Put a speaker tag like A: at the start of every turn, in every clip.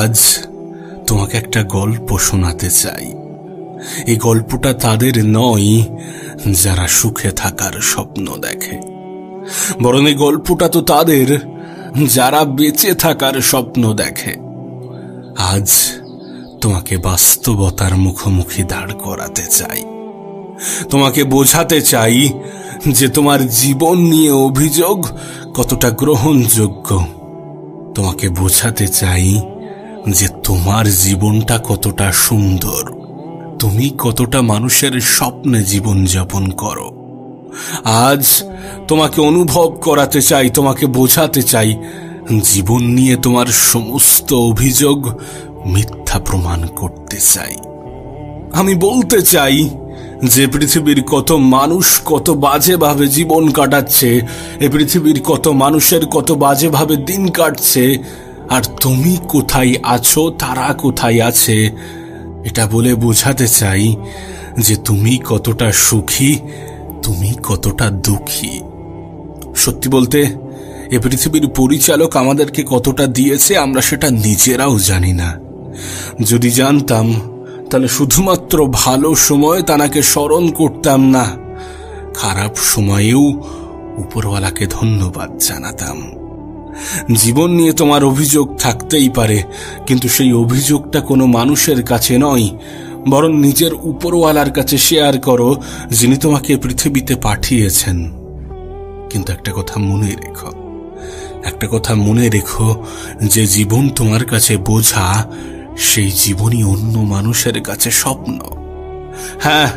A: আজ তোমাকে একটা গল্প শোনাতে চাই। এই গল্পটা তাদের নয় যারা সুখে থাকার স্বপ্ন দেখে, বরং এই গল্পটা তো তাদের যারা বেঁচে থাকার স্বপ্ন দেখে। আজ তোমাকে বাস্তবতার মুখোমুখি দাঁড় করাতে চাই। তোমাকে বোঝাতে চাই যে তোমার জীবন নিয়ে অভিযোগ কতটা গ্রহণযোগ্য। তোমাকে বোঝাতে চাই যে তোমার জীবনটা কতটা সুন্দর, তুমি কতটা মানুষের স্বপ্নে জীবন যাপন করো। আজ তোমাকে অনুভব করাতে চাই, তোমাকে বোঝাতে চাই জীবন নিয়ে তোমার সমস্ত অভিযোগ মিথ্যা প্রমাণ করতে চাই। আমি বলতে চাই যে পৃথিবীর কত মানুষ কত বাজেভাবে জীবন কাটাচ্ছে, এই পৃথিবীর কত মানুষের কত বাজেভাবে দিন কাটছে, আর তুমি কোথায় আছো, তারা কোথায় আছে, এটা বলে বোঝাতে চাই যে তুমি কতটা সুখী, তুমি কতটা দুঃখী। সত্যি বলতে এ পৃথিবীর পরিচালক আমাদেরকে কতটা দিয়েছে আমরা সেটা নিজেরাও জানি না। যদি জানতাম তাহলে শুধুমাত্র ভালো সময় তাকে স্মরণ করতাম না, খারাপ সময়েও উপরওয়ালাকে ধন্যবাদ জানাতাম। জীবন নিয়ে তোমার অভিযোগ থাকতেই পারে, কিন্তু সেই অভিযোগটা কোনো মানুষের কাছে নয়, বরং নিজের উপরওয়ালার কাছে শেয়ার করো, যিনি তোমাকে পৃথিবীতে পাঠিয়েছেন। কিন্তু একটা কথা মনে রেখো, যে জীবন তোমার কাছে বোঝা, সেই জীবনই অন্য মানুষের কাছে স্বপ্ন। হ্যাঁ,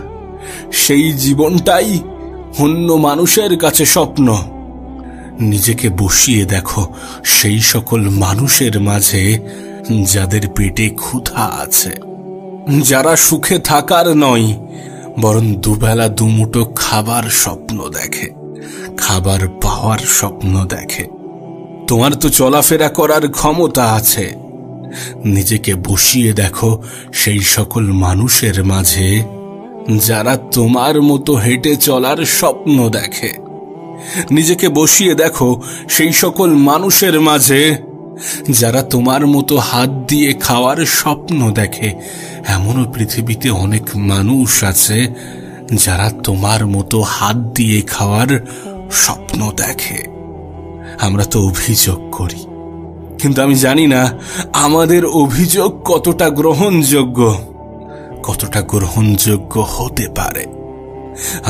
A: সেই জীবনটাই অন্য মানুষের কাছে স্বপ্ন। নিজেকে বসিয়ে দেখো সেই সকল মানুষের মাঝে যাদের পেটে ক্ষুধা আছে, যারা সুখে থাকার নয় বরং দুবেলা দুমুঠো খাবার স্বপ্ন দেখে, খাবার পাওয়ার স্বপ্ন দেখে। তোমার তো চলাফেরা করার ক্ষমতা আছে, নিজেকে বসিয়ে দেখো সেই সকল মানুষের মাঝে যারা তোমার মতো হেঁটে চলার স্বপ্ন দেখে। নিজেকে বসিয়ে দেখো সেই সকল মানুষের মাঝে যারা তোমার মতো হাত দিয়ে খাওয়ার স্বপ্ন দেখে। এমনও পৃথিবীতে অনেক মানুষ আছে যারা তোমার মতো হাত দিয়ে খাওয়ার স্বপ্ন দেখে। আমরা তো অভিযোগ করি, কিন্তু আমি জানি না আমাদের অভিযোগ কতটা গ্রহণযোগ্য হতে পারে।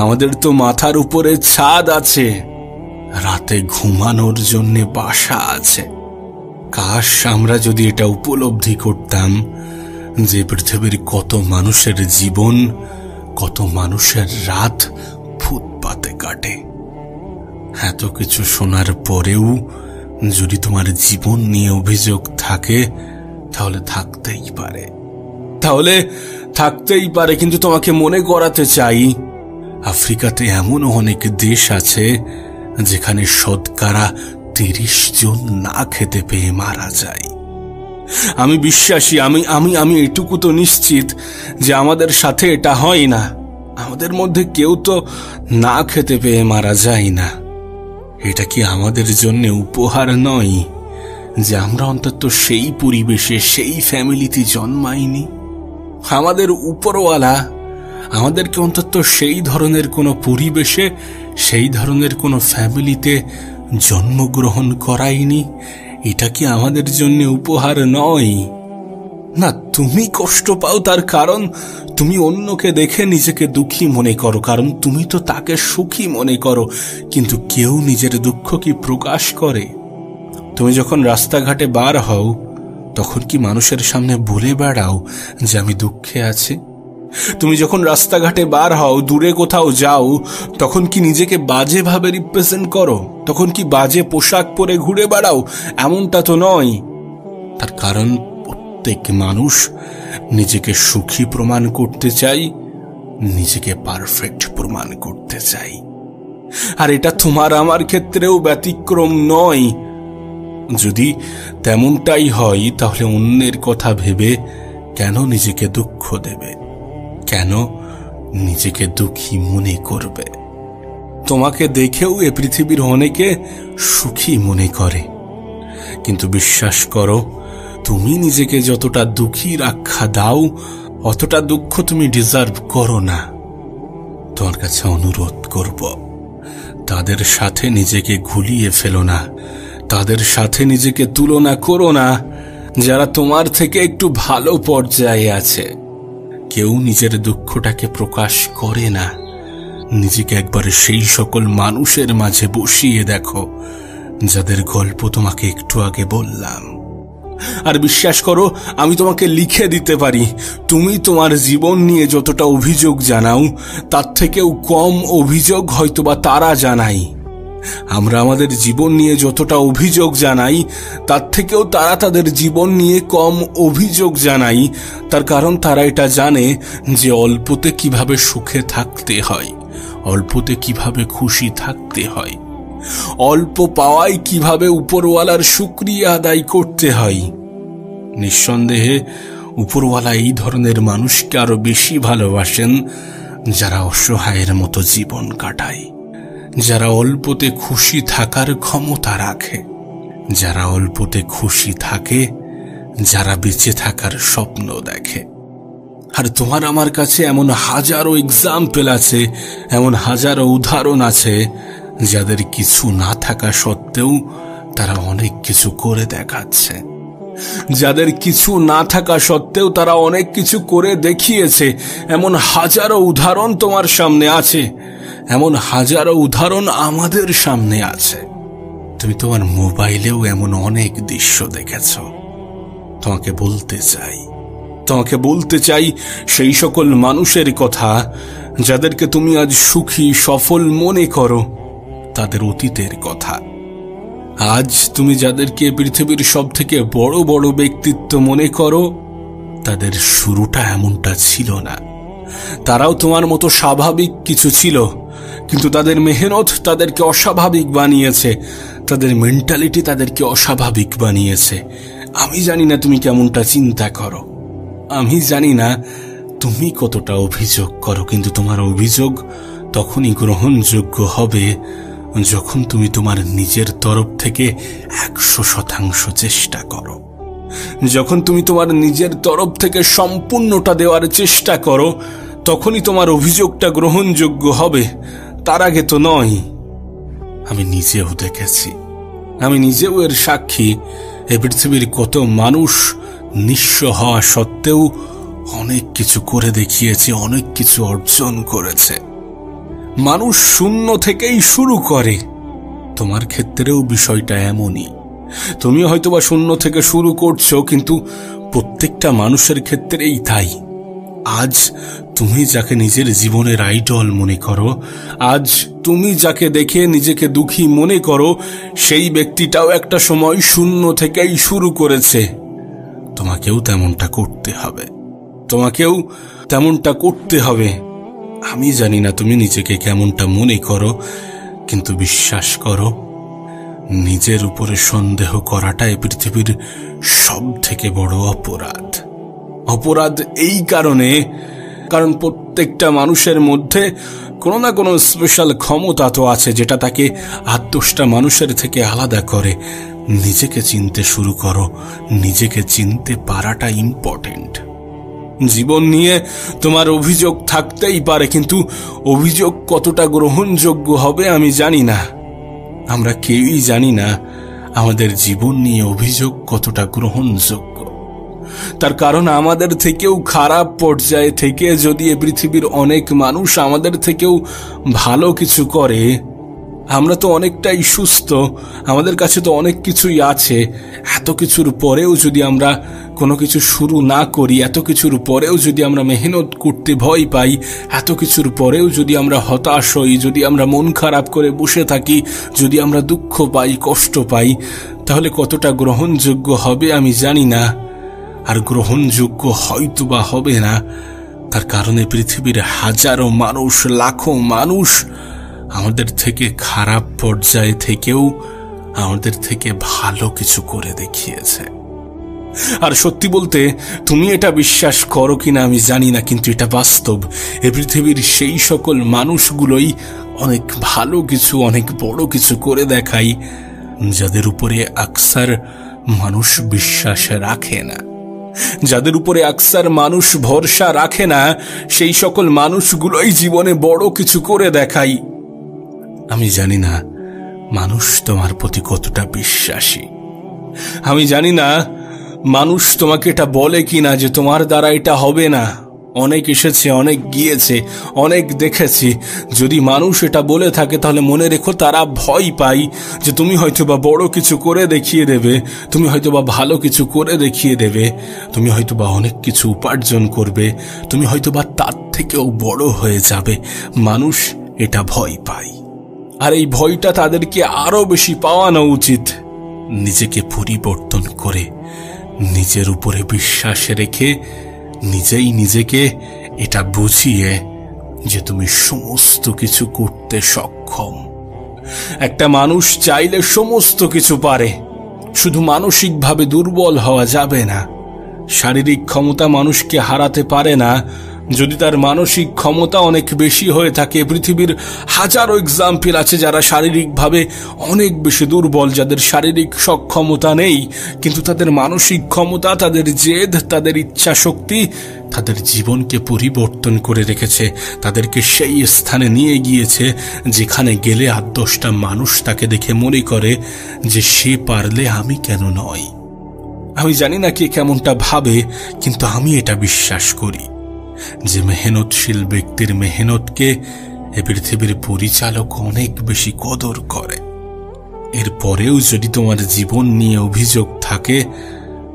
A: আমাদের তো মাথার উপরে ছাদ আছে, রাতে ঘুমানোর জন্য বাসা আছে। কাশ আমরা যদি এটা উপলব্ধি করতাম যে পৃথিবীর কত মানুষের জীবন, কত মানুষের রাত ফুটপাতে কাটে। এত কিছু শোনার পরেও যদি তোমার জীবন নিয়ে অভিযোগ থাকে তাহলে থাকতেই পারে, কিন্তু তোমাকে মনে করাতে চাই আফ্রিকাতে এমনও অনেক দেশ আছে যেখানে শতকরা 30 জন না খেতে পেয়ে মারা যায়। আমি বিশ্বাসী, আমি এটুকু তো নিশ্চিত যে আমাদের সাথে এটা হয় না। আমাদের মধ্যে কেউ তো না খেতে পেয়ে মারা যায় না। এটা কি আমাদের জন্য উপহার নয় যে আমরা অন্তত সেই পরিবেশে, সেই ফ্যামিলিতে জন্মাইনি? আমাদের উপরওয়ালা আমাদেরকে অন্তত সেই ধরনের কোনো পরিবেশে, সেই ধরনের কোনো ফ্যামিলিতে জন্মগ্রহণ করায়নি। এটা কি আমাদের জন্য উপহার নয়? না, তুমি কষ্ট পাও তার কারণ তুমি অন্যকে দেখে নিজেকে দুঃখী মনে করো, কারণ তুমি তো তাকে সুখী মনে করো। কিন্তু কেউ নিজের দুঃখ কি প্রকাশ করে? তুমি যখন রাস্তাঘাটে বার হও তখন কি মানুষের সামনে বলে বেড়াও যে আমি দুঃখে আছি? তুমি যখন রাস্তাঘাটে বার হও, দূরে কোথাও যাও, তখন কি নিজেকে বাজেভাবে রিপ্রেজেন্ট করো? তখন কি বাজে পোশাক পরে ঘুরে বেড়াও? এমনটা তো নয়। তার কারণ প্রত্যেক মানুষ নিজেকে সুখী প্রমাণ করতে চাই, নিজেকে পারফেক্ট প্রমাণ করতে চাই। আর এটা তোমার আমার ক্ষেত্রেও ব্যতিক্রম নয়। যদি তেমনটাই হয় তাহলে অন্যের কথা ভেবে কেন নিজেকে দুঃখ দেবে, কেন নিজেকে দুঃখী মনে করবে? তোমাকে দেখেও এ পৃথিবীর অনেকে সুখী মনে করে, কিন্তু বিশ্বাস করো, তুমি নিজেকে যতটা দুঃখীর আখ্যা দাও অতটা দুঃখ তুমি ডিজার্ভ করো না। তোমার কাছে অনুরোধ করব, তাদের সাথে নিজেকে ঘুলিয়ে ফেলো না, তাদের সাথে নিজেকে তুলনা করো না যারা তোমার থেকে একটু ভালো পর্যায়ে আছে। কেউ নিজের দুঃখটাকে প্রকাশ করে না। নিজেকে একবার সেই সকল মানুষের মাঝে বসিয়ে দেখো যাদের গল্প তোমাকে একটু আগে বললাম। আর বিশ্বাস করো, আমি তোমাকে লিখে দিতে পারি, তুমি তোমার জীবন নিয়ে যতটা অভিযোগ জানাও তার থেকেও কম অভিযোগ হয়তোবা তারা জানায়। আমরা আমাদের জীবন নিয়ে যতটা অভিযোগ জানাই তার থেকেও তারা তাদের জীবন নিয়ে কম অভিযোগ জানাই। তার কারণ তারা এটা জানে যে অল্পতে কিভাবে সুখে থাকতে হয়, অল্পতে কিভাবে খুশি থাকতে হয়, অল্প পাওয়ায় কিভাবে উপরওয়ালার শুকরিয়া আদায় করতে হয়। নিঃসন্দেহে উপরওয়ালা এই ধরনের মানুষকে আরো বেশি ভালোবাসেন যারা অসহায়ের মতো জীবন কাটায়, যারা অল্পতে খুশি থাকার ক্ষমতা রাখে, যারা অল্পতে খুশি থাকে, যারা বেঁচে থাকার স্বপ্ন দেখে। আর তোমার আমার কাছে এমন হাজারো এক্সাম্পল আছে, এমন হাজারো উদাহরণ আছে যাদের কিছু না থাকা সত্ত্বেও তারা অনেক কিছু করে দেখাচ্ছে, যাদের কিছু না থাকা সত্ত্বেও তারা অনেক কিছু করে দেখিয়েছে। এমন হাজারো উদাহরণ তোমার সামনে আছে, এমন হাজারো উদাহরণ আমাদের সামনে আছে। তুমি তোমার মোবাইলেও এমন অনেক দৃশ্য দেখেছ। তোমাকে বলতে চাই সেই সকল মানুষের কথা যাদেরকে তুমি আজ সুখী সফল মনে করো, তাদের অতীতের কথা। আজ তুমি যাদেরকে পৃথিবীর সব থেকে বড় বড় ব্যক্তিত্ব মনে করো, তাদের শুরুটা এমনটা ছিল না। তারাও তোমার মতো স্বাভাবিক কিছু ছিল, কিন্তু তাদের মেহনত তাদেরকে অস্বাভাবিক বানিয়েছে, তাদের মেন্টালিটি তাদেরকে অস্বাভাবিক বানিয়েছে। আমি জানি না তুমি কেমনটা চিন্তা করো, আমি জানি না তুমি কতটা অভিযোগ করো, কিন্তু তোমার অভিযোগ তখনই গ্রহণযোগ্য হবে যখন তুমি তোমার নিজের তরফ থেকে 100% চেষ্টা করো, যখন তুমি তোমার নিজের তরফ থেকে সম্পূর্ণটা দেওয়ার চেষ্টা করো, তখনই তোমার অভিযোগটা গ্রহণযোগ্য হবে, তার আগে তো নয়। আমি নিজেও দেখেছি, আমি নিজেও এর সাক্ষী। এ পৃথিবীর কত মানুষ নিঃস্ব হওয়া সত্ত্বেও অনেক কিছু করে দেখিয়েছে, অনেক কিছু অর্জন করেছে। মানুষ শূন্য থেকেই শুরু করে। তোমার ক্ষেত্রেও বিষয়টা এমনই। তুমি হয়তোবা শূন্য থেকে শুরু করছো, কিন্তু প্রত্যেকটা মানুষের ক্ষেত্রেই তাই। আজ তুমি যাকে নিজের জীবনের আইডল মনে করো, আজ তুমি যাকে দেখে নিজেকে দুঃখী মনে করো, সেই ব্যক্তিটাও একটা সময় শূন্য থেকেই শুরু করেছে। তোমাকেও তেমনটা করতে হবে। আমি জানি না তুমি নিজেকে কেমনটা মনে করো, কিন্তু বিশ্বাস করো, নিজের উপরে সন্দেহ করাটাই পৃথিবীর সব থেকে বড় অপরাধ এই কারণ প্রত্যেকটা মানুষের মধ্যে কোনো না কোনো স্পেশাল ক্ষমতা তো আছে যেটা তাকে 8-10টা মানুষের থেকে আলাদা করে। নিজেকে চিনতে শুরু করো, নিজেকে চিনতে পারাটা ইম্পর্টেন্ট। জীবন নিয়ে তোমার অভিযোগ থাকতেই পারে, কিন্তু অভিযোগ কতটা গ্রহণযোগ্য হবে আমি জানি না। আমরা কেউই জানি না আমাদের জীবন নিয়ে অভিযোগ কতটা গ্রহণযোগ্য। তার কারণ আমাদের থেকেও খারাপ পর্যায়ে থেকে যদি এ পৃথিবীর অনেক মানুষ আমাদের থেকেও ভালো কিছু করে, আমরা তো অনেকটাই সুস্থ, আমাদের কাছে তো অনেক কিছুই আছে। এত কিছুর পরেও যদি আমরা কোনো কিছু শুরু না করি, এত কিছুর পরেও যদি আমরা মেহনত করতে ভয় পাই, এত কিছুর পরেও যদি আমরা হতাশ হই, যদি আমরা মন খারাপ করে বসে থাকি, যদি আমরা দুঃখ পাই, কষ্ট পাই, তাহলে কতটা গ্রহণযোগ্য হবে আমি জানি না। আর গ্রহণযোগ্য হয়তো বা হবে না, তার কারণে পৃথিবীর হাজারো মানুষ, লাখো মানুষ আমাদের থেকে খারাপ পর্যায়ে থেকেও আমাদের থেকে ভালো কিছু করে দেখিয়েছে। আর সত্যি বলতে তুমি এটা বিশ্বাস করো কিনা আমি জানি না, কিন্তু এটা বাস্তব। এ পৃথিবীর সেই সকল মানুষগুলোই অনেক ভালো কিছু, অনেক বড় কিছু করে দেখায়, যাদের উপরে আকসার মানুষ বিশ্বাস রাখে না, যাদের উপরে আকসার মানুষ ভরসা রাখে না, সেই সকল মানুষগুলোই জীবনে বড় কিছু করে দেখায়। আমি জানি না মানুষ তোমার প্রতি কতটা বিশ্বাসী। আমি জানি না মানুষ তোমাকে এটা বলে কিনা যে তোমার দ্বারা এটা হবে না। অনেক এসেছে, অনেক গিয়েছে, অনেক দেখেছি। যদি মানুষ এটা বলে থাকে তাহলে মনে রেখো তারা ভয় পায় যে তুমি হয়তোবা বড় কিছু করে দেখিয়ে দেবে, তুমি হয়তোবা ভালো কিছু করে দেখিয়ে দেবে, তুমি হয়তোবা অনেক কিছু উপার্জন করবে, তুমি হয়তোবা তার থেকেও বড় হয়ে যাবে। মানুষ এটা ভয় পায়, আর এই ভয়টা তাদেরকে আরো বেশি পাওয়ানো উচিত। নিজেকে পরিবর্তন করে নিজের উপরে বিশ্বাস রেখে নিজেই নিজেকে এটা বুঝিয়ে যে তুমি সমস্ত কিছু করতে সক্ষম। একটা মানুষ চাইলে সমস্ত কিছু পারে, শুধু মানসিকভাবে দুর্বল হওয়া যাবে না। শারীরিক ক্ষমতা মানুষকে হারাতে পারে না। যদি তার মানসিক ক্ষমতা অনেক বেশি হয়ে থাকে, পৃথিবীর হাজারো এক্সাম্পল আছে যারা শারীরিকভাবে অনেক বেশি দুর্বল, যাদের শারীরিক সক্ষমতা নেই, কিন্তু তাদের মানসিক ক্ষমতা, তাদের জেদ, তাদের ইচ্ছা শক্তি তাদের জীবনকে পরিবর্তন করে রেখেছে, তাদেরকে সেই স্থানে নিয়ে গিয়েছে যেখানে গেলে ৮-১০টা মানুষ তাকে দেখে মনে করে যে সে পারলে আমি কেন নয়। আমি জানি না কে কেমনটা ভাবে, কিন্তু আমি এটা বিশ্বাস করি যে মেহনতশীল ব্যক্তির মেহনতকে এ পৃথিবীর পরিচালক অনেক বেশি কদর করে। এরপরেও যদি তোমার জীবন নিয়ে অভিযোগ থাকে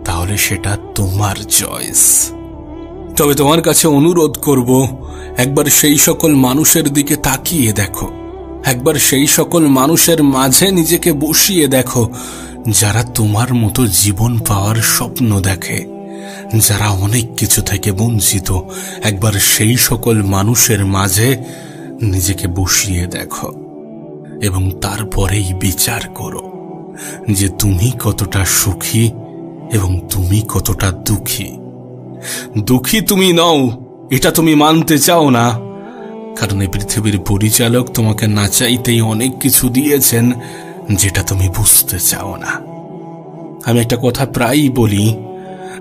A: তাহলে সেটা তোমার চয়েস। তবে তোমার কাছে অনুরোধ করব, একবার সেই সকল মানুষের দিকে তাকিয়ে দেখো, একবার সেই সকল মানুষের মাঝে নিজেকে বসিয়ে দেখো যারা তোমার মতো জীবন পাওয়ার স্বপ্ন দেখে, যারা অনেক কিছু থেকে বঞ্চিত। একবার সেই সকল মানুষের মাঝে নিজেকে বসিয়ে দেখো এবং তারপরেই বিচার করো যে তুমি কতটা সুখী এবং তুমি কতটা দুঃখী। দুঃখী তুমি নও, এটা তুমি মানতে চাও না, কারণ এই পৃথিবীর পরিচালক তোমাকে না চাইতেই অনেক কিছু দিয়েছেন যেটা তুমি বুঝতে চাও না। আমি একটা কথা প্রায়ই বলি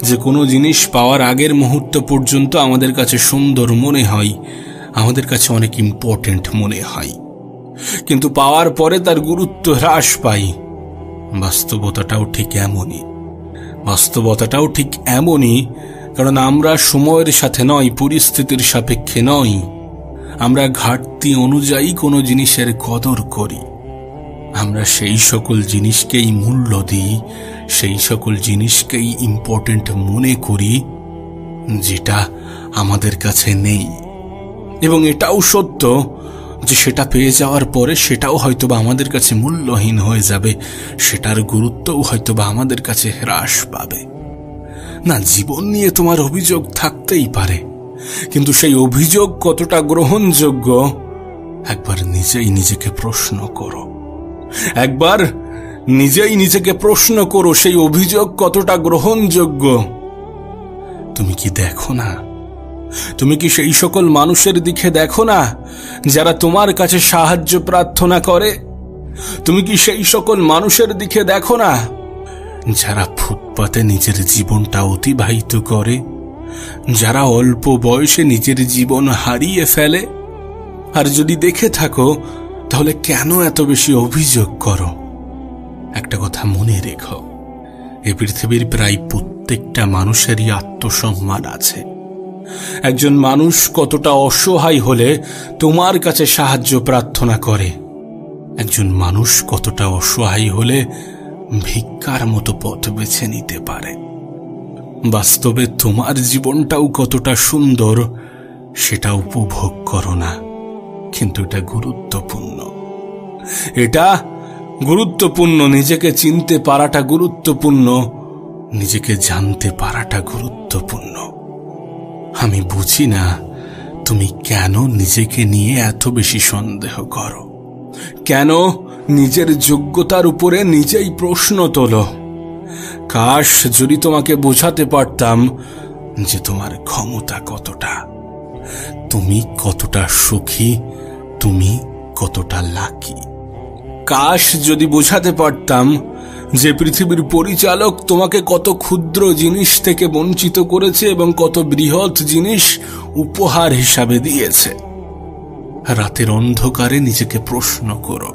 A: যে কোনো জিনিস পাওয়ার আগের মুহূর্ত পর্যন্ত আমাদের কাছে সুন্দর মনে হয়, আমাদের কাছে অনেক ইম্পর্টেন্ট মনে হয়, কিন্তু পাওয়ার পরে তার গুরুত্ব হ্রাস পায়। বাস্তবতাটাও ঠিক এমনই, কারণ আমরা সময়ের সাথে নয়, পরিস্থিতির সাপেক্ষে নয়, আমরা ঘাটতি অনুযায়ী কোনো জিনিসের কদর করি। আমরা সেই সকল জিনিসকেই মূল্য দিই, সেই সকল জিনিসকেই ইম্পর্টেন্ট মনে করি যেটা আমাদের কাছে নেই। এবং এটাও সত্য যে সেটা পেয়ে যাওয়ার পরে সেটাও হয়তোবা আমাদের কাছে মূল্যহীন হয়ে যাবে, সেটার গুরুত্বও হয়তোবা আমাদের কাছে হ্রাস পাবে। না, জীবন নিয়ে তোমার অভিযোগ থাকতেই পারে, কিন্তু সেই অভিযোগ কতটা গ্রহণযোগ্য একবার নিজেই নিজেকে প্রশ্ন করো। একবার নিজেই নিজেকে প্রশ্ন করো সেই অভিযোগ কতটা গ্রহণযোগ্য। তুমি কি দেখো না? তুমি কি সেই সকল মানুষের দিকে দেখো না যারা তোমার কাছে সাহায্য প্রার্থনা করে? তুমি কি সেই সকল মানুষের দিকে দেখো না যারা ফুটপাতে নিজের জীবনটা অতিবাহিত করে, যারা অল্প বয়সে নিজের জীবন হারিয়ে ফেলে? আর যদি দেখে থাকো তাহলে কেন এত বেশি অভিযোগ করো? একটা কথা মনে রেখো, এই পৃথিবীর প্রায় প্রত্যেকটা মানুষেরই আত্মসম্মান আছে। একজন মানুষ কতটা অসহায় হলে তোমার কাছে সাহায্য প্রার্থনা করে, একজন মানুষ কতটা অসহায় হলে ভিক্ষার মতো পথ বেছে নিতে পারে। বাস্তবে তোমার জীবনটাও কতটা সুন্দর সেটা উপভোগ করো না, কিন্তু এটা গুরুত্বপূর্ণ। নিজেকে চিনতে পারাটা গুরুত্বপূর্ণ, নিজেকে জানতে পারাটা গুরুত্বপূর্ণ। আমি বুঝি না তুমি কেন নিজেকে নিয়ে এত বেশি সন্দেহ করো, কেন নিজের যোগ্যতার উপরে নিজেই প্রশ্ন তোলো। কাশ যদি তোমাকে বোঝাতে পারতাম যে তোমার ক্ষমতা কতটা, তুমি কতটা সুখী, তুমি কতটা লাকি। কাশ যদি বোঝাতে পারতাম যে পৃথিবীর পরিচালক তোমাকে কত ক্ষুদ্র জিনিস থেকে বঞ্চিত করেছে এবং কত বৃহৎ জিনিস উপহার হিসাবে দিয়েছে। রাতের অন্ধকারে নিজেকে প্রশ্ন করো,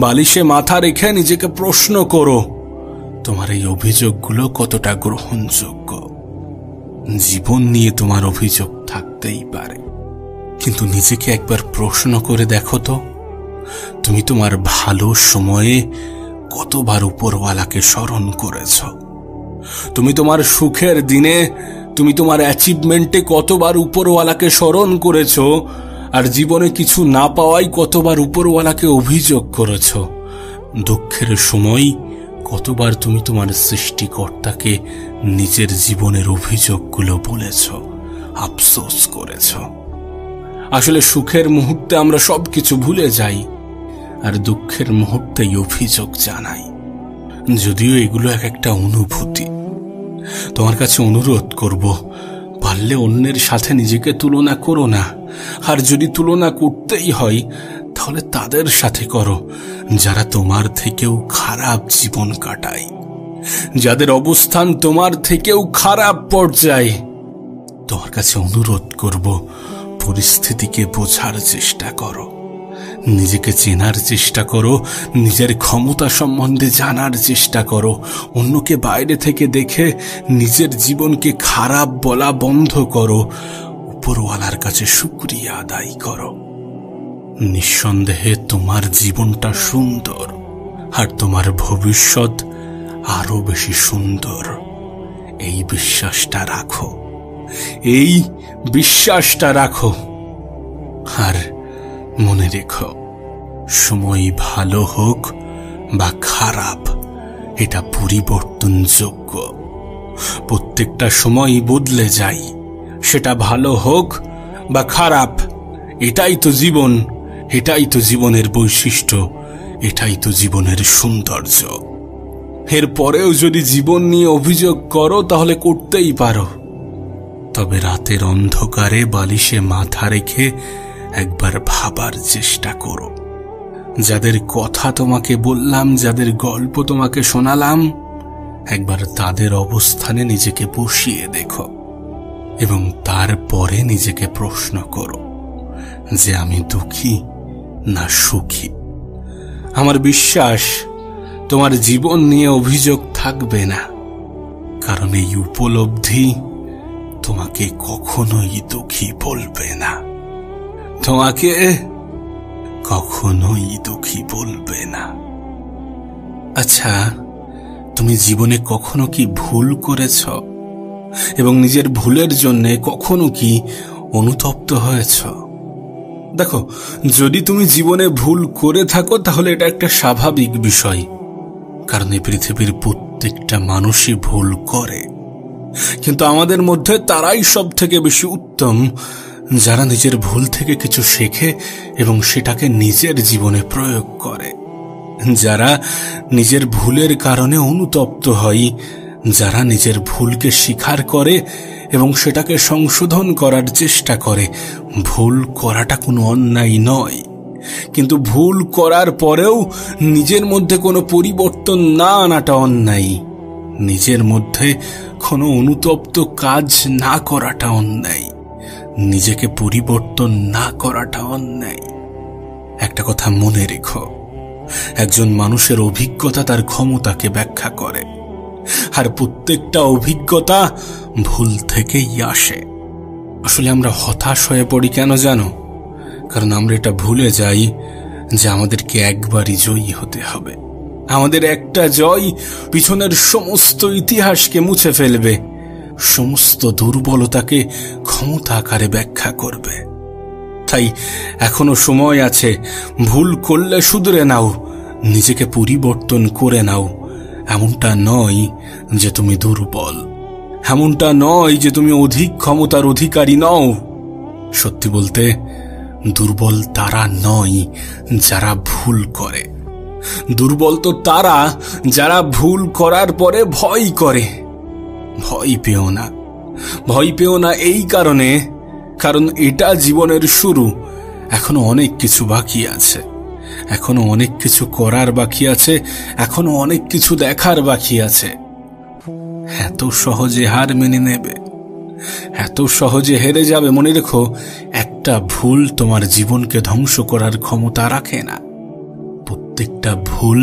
A: বালিশে মাথা রেখে নিজেকে প্রশ্ন করো, তোমার এই অভিযোগগুলো কতটা গ্রহণযোগ্য। জীবন নিয়ে তোমার অভিযোগ থাকতেই পারে, কিন্তু নিজেকে একবার প্রশ্ন করে দেখো তো, তুমি তোমার ভালো সময়ে কতবার উপরওয়ালাকে স্মরণ করেছ? তুমি তোমার সুখের দিনে, তুমি তোমার অ্যাচিভমেন্টে কতবার উপরওয়ালাকে স্মরণ করেছ? আর জীবনে কিছু না পাওয়াই কতবার উপরওয়ালাকে অভিযোগ করেছ? দুঃখের সময় কতবার তুমি তোমার সৃষ্টিকর্তাকে নিজের জীবনের অভিযোগগুলো বলেছ, আফসোস করেছ? আসলে সুখের মুহূর্তে আমরা সবকিছু ভুলে যাই, আর দুঃখের মুহূর্তেই অভিযোগ জানাই। যদিও এগুলো এক একটা অনুভূতি। তোমার কাছে অনুরোধ করব, পারলে অন্যের সাথে নিজেকে তুলনা করো না। আর যদি তুলনা করতেই হয়, তাহলে তাদের সাথে করো যারা তোমার থেকেও খারাপ জীবন কাটায়, যাদের অবস্থান তোমার থেকেও খারাপ পর্যায়ে। তোমার কাছে অনুরোধ করব, পরিস্থিতিকে বোঝার চেষ্টা করো, নিজেকে চেনার চেষ্টা করো, নিজের ক্ষমতা সম্বন্ধে জানার চেষ্টা করো। অন্যকে বাইরে থেকে দেখে নিজের জীবনকে খারাপ বলা বন্ধ করো। উপরওয়ালার কাছে শুকরিয়া আদায় করো। নিঃসন্দেহে তোমার জীবনটা সুন্দর, আর তোমার ভবিষ্যৎ আরো বেশি সুন্দর। এই বিশ্বাসটা রাখো, এই বিশ্বাসটা রাখো। আর মনে রেখো, সময় ভালো হোক বা খারাপ, এটা পরিবর্তনযোগ্য। প্রত্যেকটা সময় বদলে যায়, সেটা ভালো হোক বা খারাপ। এটাই তো জীবন, এটাই তো জীবনের বৈশিষ্ট্য, এটাই তো জীবনের সৌন্দর্য। এরপরেও যদি জীবন নিয়ে অভিযোগ করো, তাহলে করতেই পারো, তবে রাতের অন্ধকারে বালিশে মাথা রেখে একবার ভাবার চেষ্টা করো। যাদের কথা তোমাকে বললাম, যাদের গল্প তোমাকে শোনালাম, একবার তাদের অবস্থানে নিজেকে বসিয়ে দেখো এবং তারপরে নিজেকে প্রশ্ন করো যে আমি দুঃখী না সুখী। আমার বিশ্বাস তোমার জীবন নিয়ে অভিযোগ থাকবে না, কারণ এই উপলব্ধি তোমাকে কখনোই দুঃখী বলবে না, তোমাকে কখনোই দুঃখী বলবে না। আচ্ছা, তুমি জীবনে কখনো কি ভুল করেছ এবং নিজের ভুলের জন্য কখনো কি অনুতপ্ত হয়েছ? দেখো, যদি তুমি জীবনে ভুল করে থাকো, তাহলে এটা একটা স্বাভাবিক বিষয়, কারণ এই পৃথিবীর প্রত্যেকটা মানুষই ভুল করে। কিন্তু আমাদের মধ্যে তারাই সব থেকে বেশি উত্তম, যারা নিজের ভুল থেকে কিছু শেখে এবং সেটাকে নিজের জীবনে প্রয়োগ করে, যারা নিজের ভুলের কারণে অনুতপ্ত হয়, যারা নিজের ভুলকে স্বীকার করে এবং সেটাকে সংশোধন করার চেষ্টা করে। ভুল করাটা কোনো অন্যায় নয়, কিন্তু ভুল করার পরেও নিজের মধ্যে কোনো পরিবর্তন না আনাটা অন্যায়। নিজের মধ্যে কোনো অনুতপ্ত কাজ না করাটা অন্যায়, নিজেকে পরিবর্তন না করাটা অন্যায়। একটা কথা মনে রেখো, একজন মানুষের অভিজ্ঞতা তার ক্ষমতাকে ব্যাখ্যা করে, আর প্রত্যেকটা অভিজ্ঞতা ভুল থেকেই আসে। আসলে আমরা হতাশ হয়ে পড়ি কেন জানো? কারণ আমরা এটা ভুলে যাই যে আমাদেরকে একবারই জয়ী হতে হবে। আমাদের একটা জয় পিছনের সমস্ত ইতিহাসকে মুছে ফেলবে, সমস্ত দুর্বলতাকে ক্ষমতা আকারে ব্যাখ্যা করবে। তাই এখনো সময় আছে, ভুল করলে শুধরে নাও, নিজেকে পরিবর্তন করে নাও। এমনটা নয় যে তুমি দুর্বল, এমনটা নয় যে তুমি অধিক ক্ষমতার অধিকারী নও। সত্যি বলতে, দুর্বল তারা নয় যারা ভুল করে, দুর্বল তো তারা যারা ভুল করার পরে ভয় করে। ভয় পেও না, ভয় পেও না এই কারণ এটা জীবনের শুরু। এখনো অনেক কিছু বাকি আছে, এখনো অনেক কিছু করার বাকি আছে, এখনো অনেক কিছু দেখার বাকি আছে। এত সহজে হার মেনে নেবে, এত সহজে হেরে যাবে? মনে রেখো, একটা ভুল তোমার জীবনকে ধ্বংস করার ক্ষমতা রাখে না। প্রত্যেকটা ভুল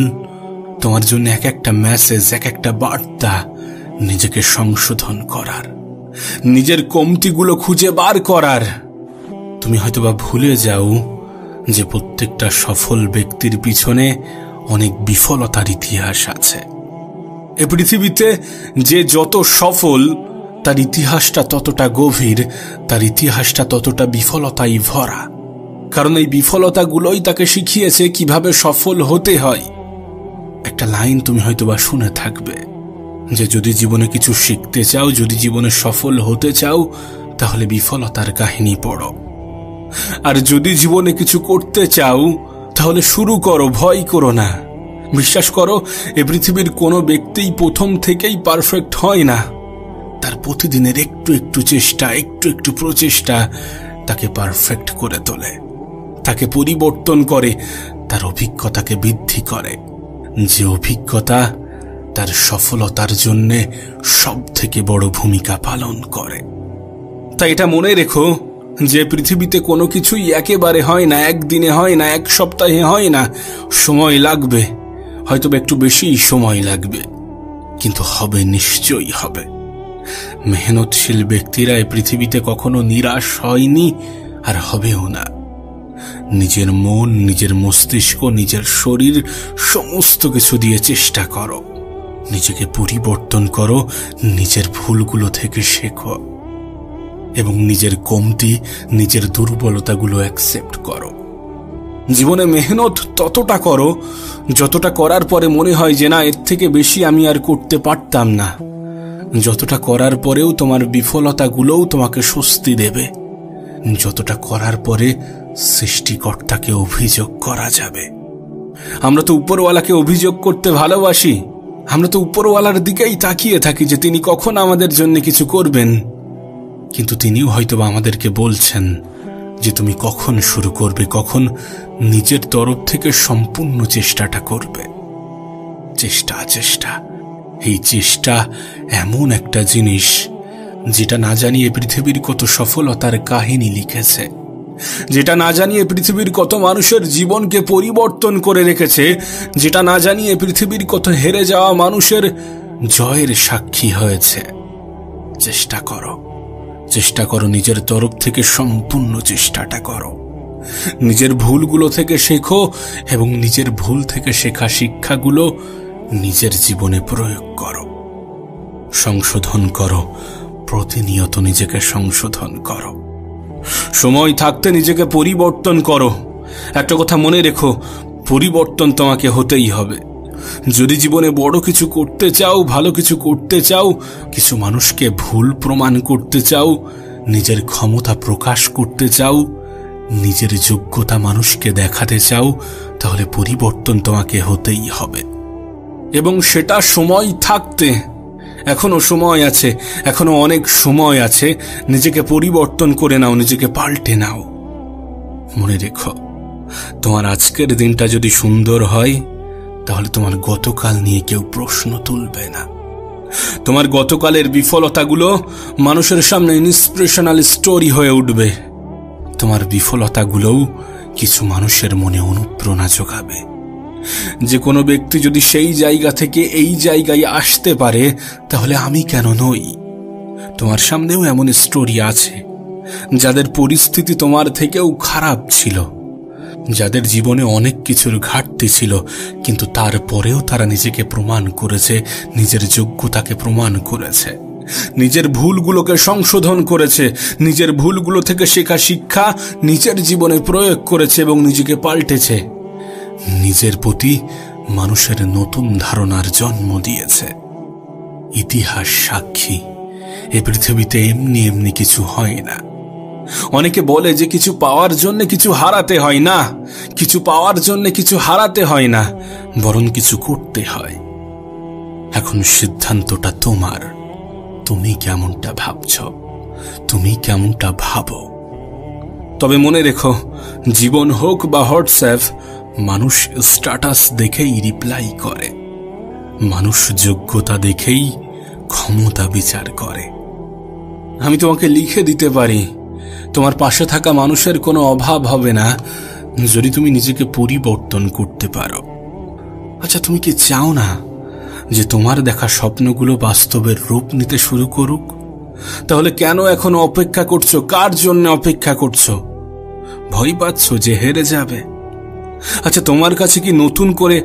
A: তোমার জন্য এক একটা মেসেজ, এক একটা বার্তা নিজেকে সংশোধন করার, নিজের কমতিগুলো খুঁজে বার করার। তুমি হয়তোবা ভুলে যাও যে প্রত্যেকটা সফল ব্যক্তির পিছনে অনেক বিফলতার ইতিহাস আছে। এ পৃথিবীতে যে যত সফল, তার ইতিহাসটা ততটা গভীর, তার ইতিহাসটা ততটা বিফলতায় ভরা। কারণ এই বিফলতাগুলোই তাকে শিখিয়েছে কিভাবে সফল হতে হয়। একটা লাইন তুমি হয়তোবা শুনে থাকবে যে যদি জীবনে কিছু শিখতে চাও, যদি জীবনে সফল হতে চাও, তাহলে বিফলতার কাহিনী পড়ো। আর যদি জীবনে কিছু করতে চাও, তাহলে শুরু করো, ভয় করো না। বিশ্বাস করো, এ পৃথিবীর কোনো ব্যক্তিই প্রথম থেকেই পারফেক্ট হয় না। তার প্রতিদিনের একটু একটু চেষ্টা, একটু একটু প্রচেষ্টা তাকে পারফেক্ট করে তোলে, তাকে পরিবর্তন করে, তার অভিজ্ঞতাকে বৃদ্ধি করে। যে অভিজ্ঞতা তার সফলতার জন্য সব থেকে বড় ভূমিকা পালন করে। তাই এটা মনে রেখো যে পৃথিবীতে কোনো কিছুই একেবারে হয় না, একদিনে হয় না, এক সপ্তাহে হয় না। সময় লাগবে, হয়তো একটু বেশি সময় লাগবে, কিন্তু হবে, নিশ্চয়ই হবে। মেহনতশীল ব্যক্তিরা এই পৃথিবীতে কখনো নিরাশ হয়নি, আর হবেও না। নিজের মন, নিজের মস্তিষ্ক, নিজের শরীর সমস্ত কিছু দিয়ে চেষ্টা করো, নিজেকে পরিবর্তন করো, নিজের ভুলগুলো থেকে শেখো এবং নিজের কমতি, নিজের দুর্বলতাগুলো অ্যাকসেপ্ট করো। জীবনে মেহনত ততটা করো যতটা করার পরে মনে হয় যে না, এর থেকে বেশি আমি আর করতে পারতাম না। যতটা করার পরেও তোমার বিফলতাগুলোও তোমাকে স্বস্তি দেবে, যতটা করার পরে সৃষ্টিকর্তাকে অভিযোগ করা যাবে। আমরা তো উপরওয়ালাকে অভিযোগ করতে ভালোবাসি, আমরা তো উপরওয়ালার দিকেই তাকিয়ে থাকি যে তিনি কখন আমাদের জন্য কিছু করবেন। কিন্তু তিনিও হয়তোবা আমাদেরকে বলছেন যে তুমি কখন শুরু করবে, কখন নিজের তরফ থেকে সম্পূর্ণ চেষ্টাটা করবে। চেষ্টা, চেষ্টা, এই চেষ্টা এমন একটা জিনিস যেটা না জানিয়ে পৃথিবীর কত সফলতার কাহিনী লিখেছে, যেটা না জানিয়ে পৃথিবীর কত মানুষের জীবনকে পরিবর্তন করে রেখেছে, যেটা না জানিয়ে পৃথিবীর কত হেরে যাওয়া মানুষের জয়ের সাক্ষী হয়েছে। চেষ্টা করো, চেষ্টা করো, নিজের তরফ থেকে সম্পূর্ণ চেষ্টাটা করো। নিজের ভুলগুলো থেকে শেখো এবং নিজের ভুল থেকে শেখা শিক্ষাগুলো নিজের জীবনে প্রয়োগ করো। সংশোধন করো, প্রতিনিয়ত নিজেকে সংশোধন করো। সময় থাকতে নিজেকে পরিবর্তন করো। একটা কথা মনে রেখো, পরিবর্তন তোমাকে হতেই হবে। যদি জীবনে বড় কিছু করতে চাও, ভালো কিছু করতে চাও, কিছু মানুষকে ভুল প্রমাণ করতে চাও, নিজের ক্ষমতা প্রকাশ করতে চাও, নিজের যোগ্যতা মানুষকে দেখাতে চাও, তাহলে পরিবর্তন তোমাকে হতেই হবে। এবং সেটা সময় থাকতে। এখনো সময় আছে, এখনো অনেক সময় আছে। নিজেকে পরিবর্তন করে নাও, নিজেকে পাল্টে নাও। মনে রেখো, তোমার আজকের দিনটা যদি সুন্দর হয়, তাহলে তোমার গতকাল নিয়ে কেউ প্রশ্ন তুলবে না। তোমার গতকালের বিফলতাগুলো মানুষের সামনে ইন্সপিরেশনাল স্টোরি হয়ে উঠবে। তোমার বিফলতাগুলোও কিছু মানুষের মনে অনুপ্রেরণা যোগাবে যে কোনো ব্যক্তি যদি সেই জায়গা থেকে এই জায়গায় আসতে পারে, তাহলে আমি কেন নই? তোমার সামনেও এমন স্টোরি আছে যাদের পরিস্থিতি তোমার থেকেও খারাপ ছিল, যাদের জীবনে অনেক কিছুর ঘাটতি ছিল, কিন্তু তারপরেও তারা নিজেকে প্রমাণ করেছে, নিজের যোগ্যতাকে প্রমাণ করেছে, নিজের ভুলগুলোকে সংশোধন করেছে, নিজের ভুলগুলো থেকে শেখা শিক্ষা নিজের জীবনে প্রয়োগ করেছে এবং নিজেকে পাল্টেছে, নিজের প্রতি মানুষের নতুন ধারণার জন্ম দিয়েছে। ইতিহাস সাক্ষী, এ পৃথিবীতে এমনি এমনি কিছু হয় না। অনেকে বলে যে কিছু পাওয়ার জন্য কিছু হারাতে হয় না, কিছু পাওয়ার জন্য কিছু হারাতে হয় না, বরং কিছু করতে হয়। এখন সিদ্ধান্তটা তোমার। তুমি কেমনটা ভাবছ, তুমি কেমনটা ভাবো। তবে মনে রেখো, জীবন হোক বা হোয়াটসঅ্যাপ, মানুষ স্ট্যাটাস দেখেই রিপ্লাই করে, মানুষ যোগ্যতা দেখেই ক্ষমতা বিচার করে। আমি তোমাকে লিখে দিতে পারি, তোমার পাশে থাকা মানুষের কোনো অভাব হবে না যদি তুমি নিজেকে পরিবর্তন করতে পারো। আচ্ছা, তুমি কি চাও না যে তোমার দেখা স্বপ্নগুলো বাস্তবের রূপ নিতে শুরু করুক? তাহলে কেন এখনো অপেক্ষা করছো? কার জন্য অপেক্ষা করছো? ভয় পাচ্ছ যে হেরে যাবে? আচ্ছা, তোমার কাছে কি নতুন করে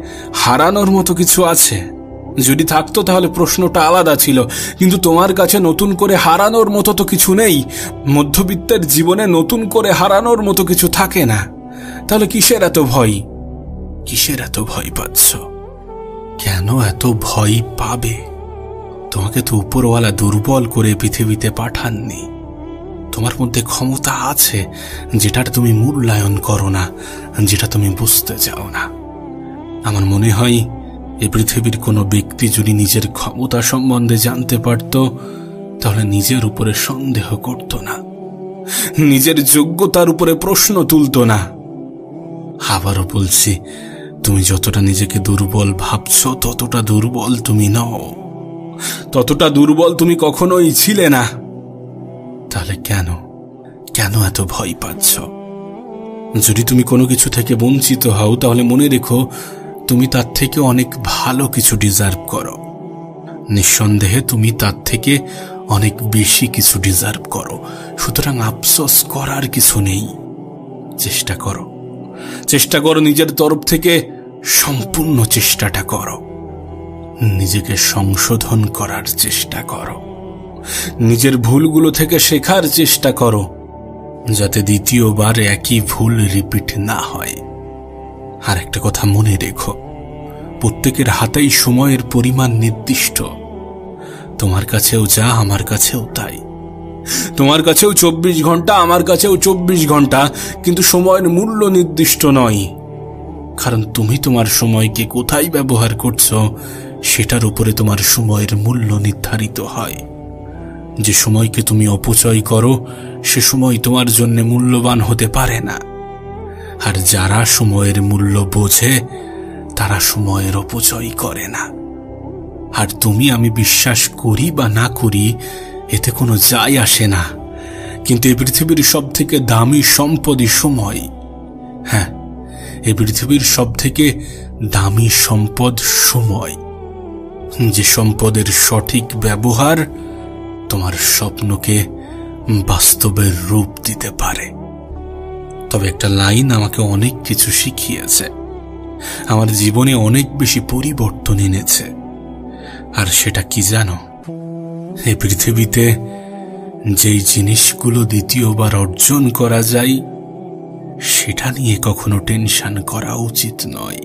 A: হারানোর মতো কিছু আছে? যদি থাকতো তাহলে প্রশ্নটা আলাদা ছিল, কিন্তু তোমার কাছে নতুন করে হারানোর মতো তো কিছু নেই। মধ্যবিত্তের জীবনে নতুন করে হারানোর মতো কিছু থাকে না। তাহলে কিসের এত ভয়? কিসের এত ভয় পাচ্ছ? কেন এত ভয় পাবে? তোমাকে তো উপরওয়ালা দুর্বল করে পৃথিবীতে পাঠাননি। তোমার মধ্যে ক্ষমতা আছে, যেটার তুমি মূল্যায়ন করো না, যেটা তুমি বুঝতে চাও না। আমার মনে হয় এই পৃথিবীর কোনো ব্যক্তি যদি নিজের ক্ষমতা সম্বন্ধে জানতে পারত, তাহলে নিজের উপরে সন্দেহ করত না, নিজের যোগ্যতার উপরে প্রশ্ন তুলত না। আবারও বলছি, তুমি যতটা নিজেকে দুর্বল ভাবছ, ততটা দুর্বল তুমি নও, ততটা দুর্বল তুমি কখনোই ছিলে না। তাহলে কেন এত ভয় পাচ্ছ? যদি তুমি কোনো কিছু থেকে বঞ্চিত হও, তাহলে মনে রেখো তুমি তার থেকে অনেক ভালো কিছু ডিজার্ভ করো। নিঃসন্দেহে তুমি তার থেকে অনেক বেশি কিছু ডিজার্ভ করো। সুতরাং আফসোস করার কিছু নেই। চেষ্টা করো, চেষ্টা করো, নিজের তরফ থেকে সম্পূর্ণ চেষ্টাটা করো। নিজেকে সংশোধন করার চেষ্টা করো, নিজের ভুলগুলো থেকে শেখার চেষ্টা করো, যাতে দ্বিতীয়বার একই ভুল রিপিট না হয়। আর একটা কথা মনে রেখো, প্রত্যেকের হাতেই সময়ের পরিমাণ নির্দিষ্ট। তোমার কাছেও যা, আমার কাছেও তাই। তোমার কাছেও 24 ঘন্টা, আমার কাছেও 24 ঘন্টা, কিন্তু সময়ের মূল্য নির্দিষ্ট নয়। কারণ তুমি তোমার সময়কে কোথায় ব্যবহার করছো, সেটার উপরে তোমার সময়ের মূল্য নির্ধারিত হয়। যে সময়কে তুমি অপচয় করো, সে সময় তোমার জন্য মূল্যবান হতে পারে না। আর যারা সময়ের মূল্য বোঝে, তারা সময়ের অপচয় করে না। আর তুমি আমি বিশ্বাস করি বা না করি, এতে কোনো যায় আসে না। কিন্তু এই পৃথিবীর সব থেকে দামি সম্পদই সময়। হ্যাঁ, এই পৃথিবীর সব থেকে দামি সম্পদ সময়, যে সম্পদের সঠিক ব্যবহার তোমার স্বপ্নকে বাস্তবের রূপ দিতে পারে। তবে একটা লাইন আমাকে অনেক কিছু শিখিয়েছে, আমার জীবনে অনেক বেশি পরিবর্তন এনেছে। আর সেটা কি জানো? এই পৃথিবীতে যেই জিনিসগুলো দ্বিতীয়বার অর্জন করা যায়, সেটা নিয়ে কখনো টেনশন করা উচিত নয়।